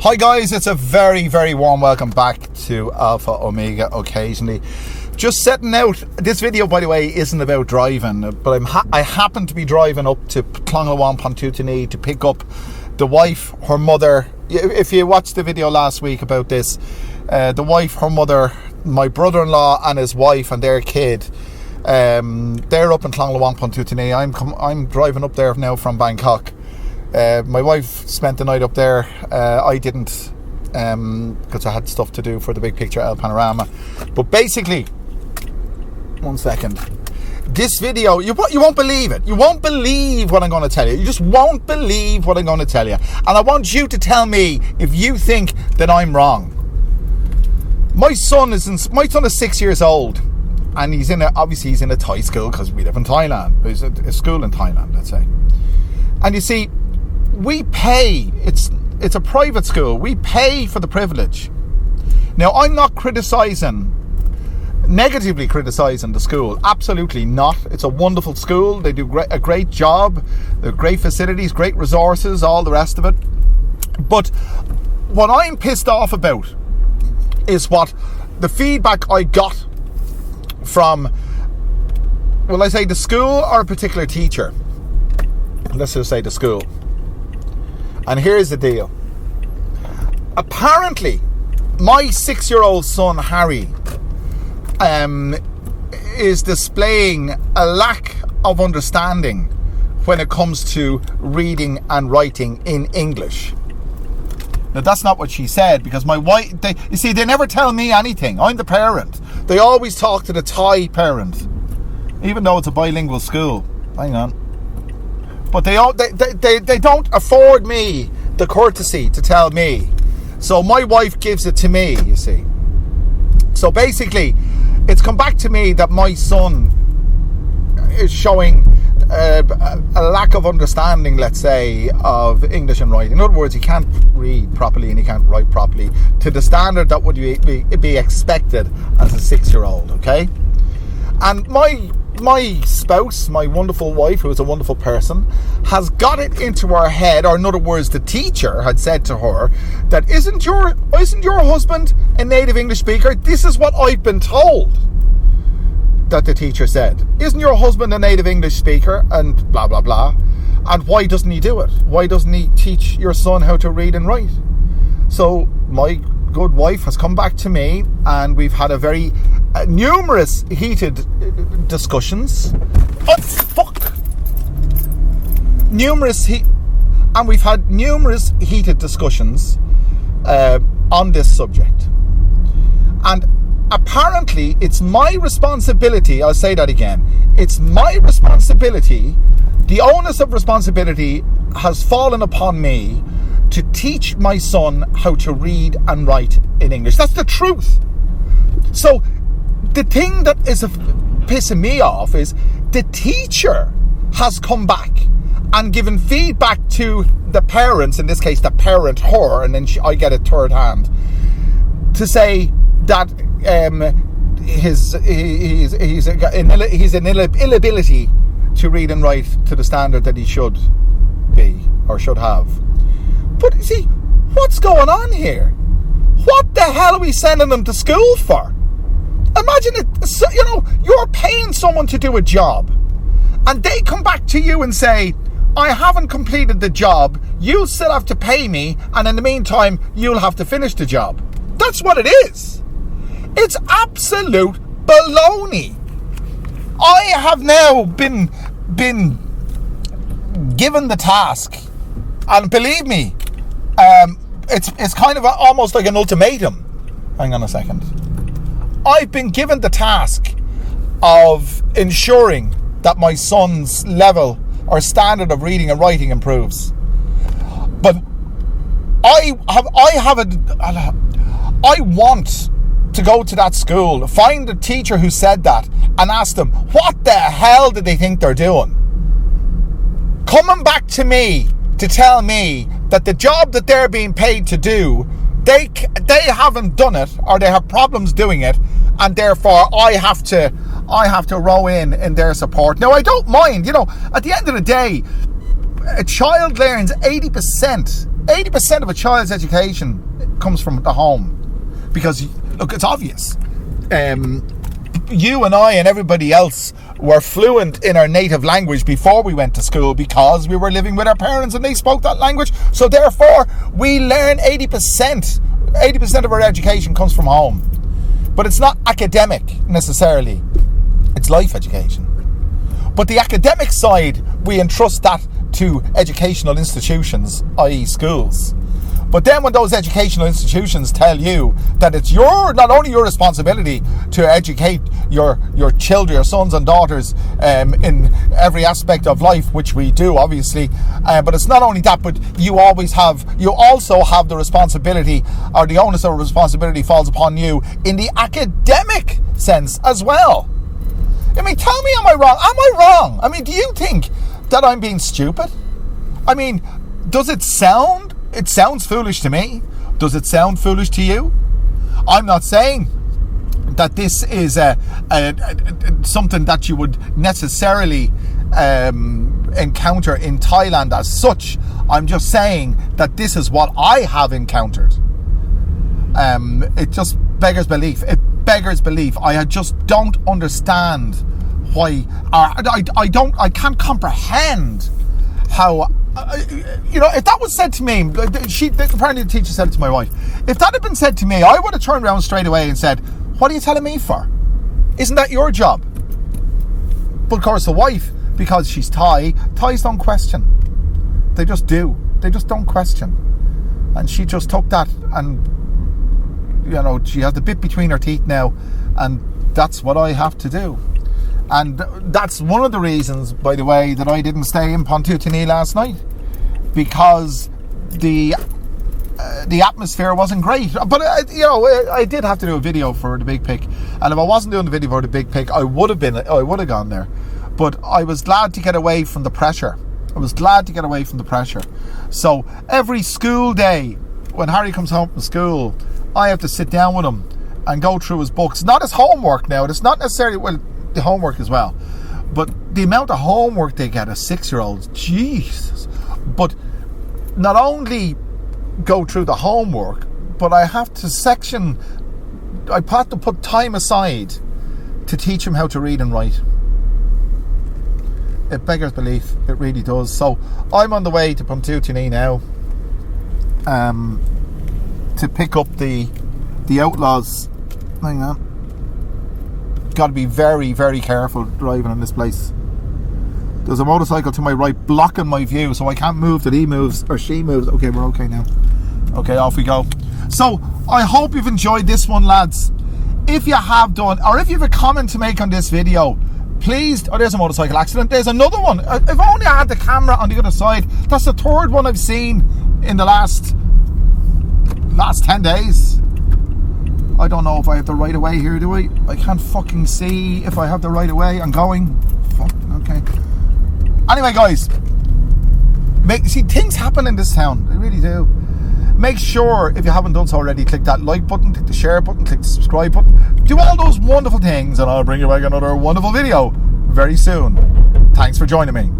Hi guys, it's a very, very warm welcome back to Alpha Omega Occasionally. Just setting out, this video by the way isn't about driving, but I happen to be driving up to Clonglawan Pontutini to pick up the wife, her mother. If you watched the video last week about this, the wife, her mother, my brother-in-law and his wife and their kid, they're up in Clonglawan Pontutini. I'm driving up there now from Bangkok. My wife spent the night up there. I didn't, because I had stuff to do for the big picture El Panorama. But basically, one second. This video, you won't believe it. You won't believe what I'm going to tell you. You just won't believe what I'm going to tell you. And I want you to tell me if you think that I'm wrong. My son is 6 years old, and he's in a Thai school because we live in Thailand. He's a school in Thailand, let's say. And you see, we pay. It's a private school. We pay for the privilege. Now, I'm not negatively criticising the school. Absolutely not. It's a wonderful school. They do a great job. They're great facilities, great resources, all the rest of it. But what I'm pissed off about is what the feedback I got from, will I say the school or a particular teacher? Let's just say the school. And here's the deal. Apparently, my 6-year-old son, Harry, is displaying a lack of understanding when it comes to reading and writing in English. Now, that's not what she said, because my wife, they never tell me anything. I'm the parent. They always talk to the Thai parent, even though it's a bilingual school. Hang on. But they don't afford me the courtesy to tell me. So my wife gives it to me, you see. So basically, it's come back to me that my son is showing a lack of understanding, let's say, of English and writing. In other words, he can't read properly and he can't write properly to the standard that would be expected as a 6-year-old, okay? And my spouse, my wonderful wife, who is a wonderful person, has got it into her head, or in other words, the teacher had said to her that isn't your husband a native English speaker? This is what I've been told that the teacher said. Isn't your husband a native English speaker? And blah, blah, blah. And why doesn't he do it? Why doesn't he teach your son how to read and write? So my good wife has come back to me, and we've had a very numerous heated discussions. Oh fuck! And we've had numerous heated discussions on this subject. And apparently, it's my responsibility. I'll say that again. It's my responsibility. The onus of responsibility has fallen upon me to teach my son how to read and write in English. That's the truth. So the thing that is pissing me off is the teacher has come back and given feedback to the parents, in this case the parent, her, and then I get it third hand, to say that his inability to read and write to the standard that he should be or should have. But you see, what's going on here? What the hell are we sending them to school for? Imagine it, you're paying someone to do a job, and they come back to you and say, I haven't completed the job, you'll still have to pay me, and in the meantime, you'll have to finish the job. That's what it is. It's absolute baloney. I have now been given the task, and believe me, it's kind of almost like an ultimatum. Hang on a second. I've been given the task of ensuring that my son's level or standard of reading and writing improves. But I want to go to that school, find the teacher who said that, and ask them, what the hell did they think they're doing? Coming back to me to tell me that the job that they're being paid to do, they haven't done it, or they have problems doing it, and therefore I have to row in their support. Now, I don't mind, at the end of the day, a child learns 80% 80% of a child's education comes from the home. Because, look, it's obvious. You and I and everybody else were fluent in our native language before we went to school because we were living with our parents and they spoke that language. So therefore, we learn 80%. 80% of our education comes from home. But it's not academic necessarily. It's life education. But the academic side, we entrust that to educational institutions, i.e. schools. But then when those educational institutions tell you that it's not only your responsibility to educate your children, your sons and daughters in every aspect of life, which we do obviously, but it's not only that, but you also have the responsibility, or the onus of responsibility falls upon you in the academic sense as well. I mean, tell me, am I wrong? Am I wrong? I mean, do you think that I'm being stupid? I mean, does it sound... It sounds foolish to me. Does it sound foolish to you? I'm not saying that this is something that you would necessarily encounter in Thailand as such. I'm just saying that this is what I have encountered. It just beggars belief. It beggars belief. I just don't understand why. I can't comprehend how. If that was said to me, apparently the teacher said it to my wife. If that had been said to me, I would have turned around straight away and said, "What are you telling me for? Isn't that your job?" But of course, the wife, because she's Thais don't question. They just do. They just don't question. And she just took that, and she has the bit between her teeth now, and that's what I have to do. And that's one of the reasons, by the way, that I didn't stay in Pontootini last night, because the atmosphere wasn't great. But I did have to do a video for the Big Pick, and if I wasn't doing the video for the Big Pick, I would have gone there. But I was glad to get away from the pressure. So every school day, when Harry comes home from school, I have to sit down with him and go through his books. Not his homework now. It's not necessarily the homework as well, but the amount of homework they get as 6-year-olds, Jesus. But not only go through the homework, but I have to put time aside to teach him how to read and write. It beggars belief, it really does. So I'm on the way to Pontootini now to pick up the Outlaws. Hang on. Got to be very, very careful driving in this place. There's a motorcycle to my right blocking my view, so I can't move till he moves or she moves. Okay, we're okay now. Okay, off we go. So I hope you've enjoyed this one, lads. If you have done, or if you have a comment to make on this video, please... Oh, there's a motorcycle accident. There's another one. If only I had the camera on the other side. That's the third one I've seen in the last 10 days. I don't know if I have the right of way here, do I? I can't fucking see if I have the right of way. I'm going. Fuck, okay. Anyway, guys. See, things happen in this town. They really do. Make sure, if you haven't done so already, click that like button, click the share button, click the subscribe button. Do all those wonderful things, and I'll bring you back another wonderful video very soon. Thanks for joining me.